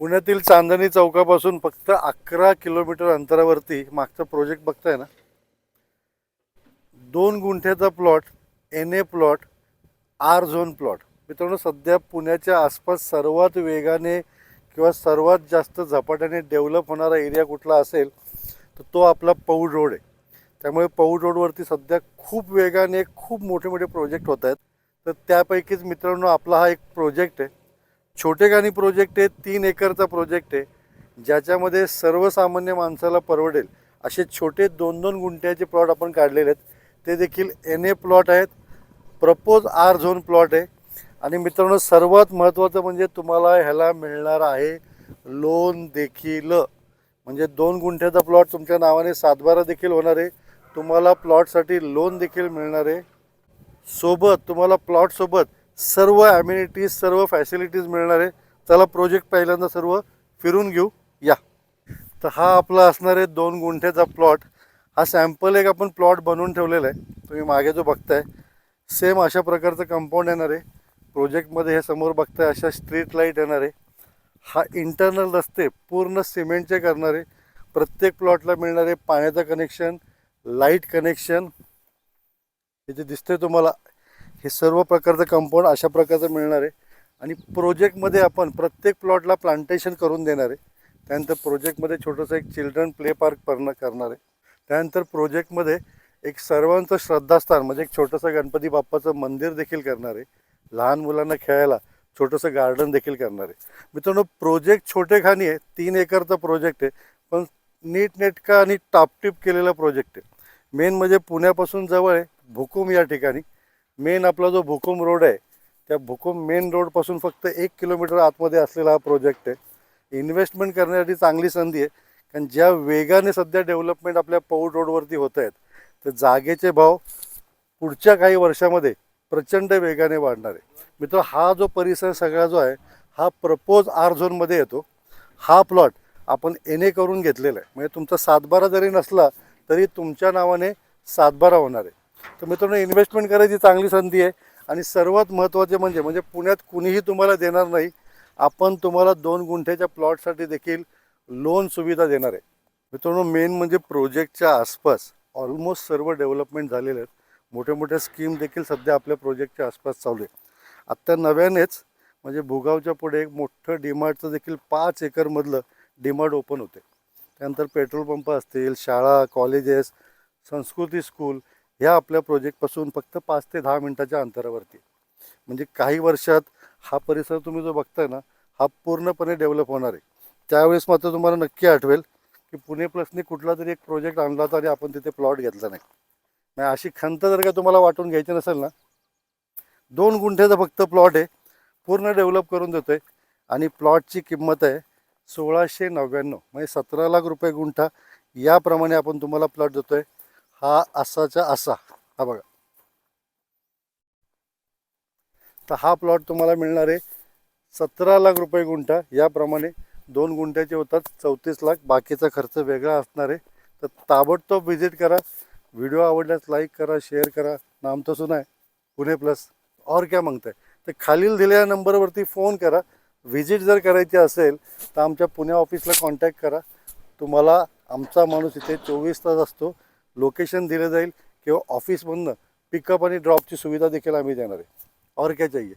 पुण्यातील चांदणी चौकापासून फक्त 11 किलोमीटर अंतरावरती मागचा प्रोजेक्ट बघताय ना, 2 गुंठ्याचा plot, NA plot, R zone plot. मित्रांनो, सध्या पुण्याच्या आसपास सर्वात वेगाने किंवा सर्वात जास्त झपाट्याने डेव्हलप होणारा एरिया कुठला असेल तर तो आपला पौड रोड आहे. त्यामुळे पौड रोडवरती सध्या खूप वेगाने खूप मोठे मोठे प्रोजेक्ट होत आहेत. तर त्यापैकीच मित्रांनो आपला हा एक प्रोजेक्ट आहे. छोटेखानी प्रोजेक्ट आहे, 3 एकरचा प्रोजेक्ट आहे, ज्याच्यामध्ये सर्वसामान्य माणसाला परवडेल असे छोटे 2-2 गुंठ्याचे प्लॉट आपण काढलेले आहेत. ते देखील NA प्लॉट आहेत, प्रपोज R झोन प्लॉट आहे. आणि मित्रांनो, सर्वात महत्त्वाचं म्हणजे तुम्हाला ह्याला मिळणार आहे लोन देखील. म्हणजे 2 गुंठ्याचा प्लॉट तुमच्या नावाने 7/12 देखील होणार आहे. तुम्हाला प्लॉटसाठी लोन देखील मिळणार आहे. सोबत तुम्हाला प्लॉटसोबत सर्व ॲम्युनिटीज, सर्व फॅसिलिटीज मिळणार आहे. चला प्रोजेक्ट पहिल्यांदा सर्व फिरून घेऊ या. तर हा आपला असणार आहे 2 गुंठ्याचा प्लॉट. हा सॅम्पल एक आपण प्लॉट बनवून ठेवलेला आहे. तुम्ही मागे जो बघताय सेम अशा प्रकारचं कंपाऊंड येणार आहे. प्रोजेक्टमध्ये हे समोर बघताय अशा स्ट्रीट लाईट येणार आहे. हा इंटरनल रस्ते पूर्ण सिमेंटचे करणार आहे. प्रत्येक प्लॉटला मिळणार आहे पाण्याचं कनेक्शन, लाईट कनेक्शन. हे जे दिसतंय तुम्हाला, हे सर्व प्रकारचं कंपाऊंड अशा प्रकारचं मिळणार आहे. आणि प्रोजेक्टमध्ये आपण प्रत्येक प्लॉटला प्लांटेशन करून देणार आहे. त्यानंतर प्रोजेक्टमध्ये छोटंसं एक चिल्ड्रन प्ले पार्क करणार आहे. त्यानंतर प्रोजेक्टमध्ये एक सर्वांचं श्रद्धास्थान म्हणजे एक छोटंसं गणपती बाप्पाचं मंदिर देखील करणार आहे. लहान मुलांना खेळायला छोटंसं गार्डन देखील करणार आहे. मित्रांनो, प्रोजेक्ट छोटेखानी आहे, 3 एकरचा प्रोजेक्ट आहे, पण नीटनेटका आणि टापटीप केलेला प्रोजेक्ट आहे. मेन म्हणजे पुण्यापासून जवळ आहे भुकुम या ठिकाणी. मेन आपला जो भुकुम रोड आहे त्या भुकुम मेन रोडपासून फक्त 1 किलोमीटर आतमध्ये असलेला हा प्रोजेक्ट आहे. इन्व्हेस्टमेंट करण्यासाठी चांगली संधी आहे, कारण ज्या वेगाने सध्या डेव्हलपमेंट आपल्या पौड रोडवरती होत आहेत तर जागेचे भाव पुढच्या काही वर्षामध्ये प्रचंड वेगाने वाढणार आहे. मित्र, हा जो परिसर सगळा जो आहे हा प्रपोज R झोनमध्ये येतो. हा प्लॉट आपण NA करून घेतलेला आहे. म्हणजे तुमचा 7/12 जरी नसला तरी तुमच्या नावाने 7/12 होणार आहे. तर मित्रांनो, इन्व्हेस्टमेंट करायची चांगली संधी आहे. आणि सर्वात महत्त्वाचे म्हणजे पुण्यात कुणीही तुम्हाला देणार नाही. आपण तुम्हाला 2 गुंठ्याच्या प्लॉटसाठी देखील लोन सुविधा देणार आहे. मित्रांनो, मेन म्हणजे प्रोजेक्टच्या आसपास ऑलमोस्ट सर्व डेव्हलपमेंट झालेले आहेत. मोठ्या मोठ्या स्कीम देखील सध्या आपल्या प्रोजेक्टच्या आसपास चालू आहे. आत्ता नव्यानेच म्हणजे भुगावच्या पुढे एक मोठं डीमार्टचं देखील 5 एकरमधलं डीमार्ट ओपन होते. त्यानंतर पेट्रोल पंप असतील, शाळा, कॉलेजेस, संस्कृती स्कूल ह्या आपल्या प्रोजेक्टपासून फक्त 5 ते 10 मिनटाच्या अंतरावरती. म्हणजे काही वर्षात हा परिसर तुम्ही जो बघताय ना हा पूर्णपणे डेव्हलप होणार आहे. त्यावेळेस मात्र तुम्हाला नक्की आठवेल की पुणे प्लसने कुठला तरी एक प्रोजेक्ट आणला होता आणि आपण तिथे प्लॉट घेतला नाही. अशी खंत जर का तुम्हाला वाटून घ्यायची नसेल ना, 2 गुंठ्याचा फक्त प्लॉट आहे, पूर्ण डेव्हलप करून देतोय. आणि प्लॉटची किंमत आहे 1699, म्हणजे 17 लाख रुपये गुंठा. याप्रमाणे आपण तुम्हाला प्लॉट देतोय. हा असाचा असा, हा बघा. तर हा प्लॉट तुम्हाला मिळणार आहे 17 लाख रुपये गुंठा. याप्रमाणे 2 गुंठ्याचे होतात 34 लाख. बाकीचा खर्च वेगळा असणार आहे. तर ताबडतोब व्हिजिट करा. व्हिडिओ आवडल्यास लाईक करा, शेअर करा. नाम तो सुना है, पुणे प्लस. और क्या मागताय तर खालील दिलेल्या नंबरवरती फोन करा. व्हिजिट जर करायची असेल तर आमच्या पुणे ऑफिसला कॉन्टॅक्ट करा. तुम्हाला आमचा माणूस इथे 24 तास असतो. लोकेशन दिलं जाईल किंवा ऑफिसमधनं पिकअप आणि ड्रॉपची सुविधा देखील आम्ही देणार आहे. और क्या चाहिए.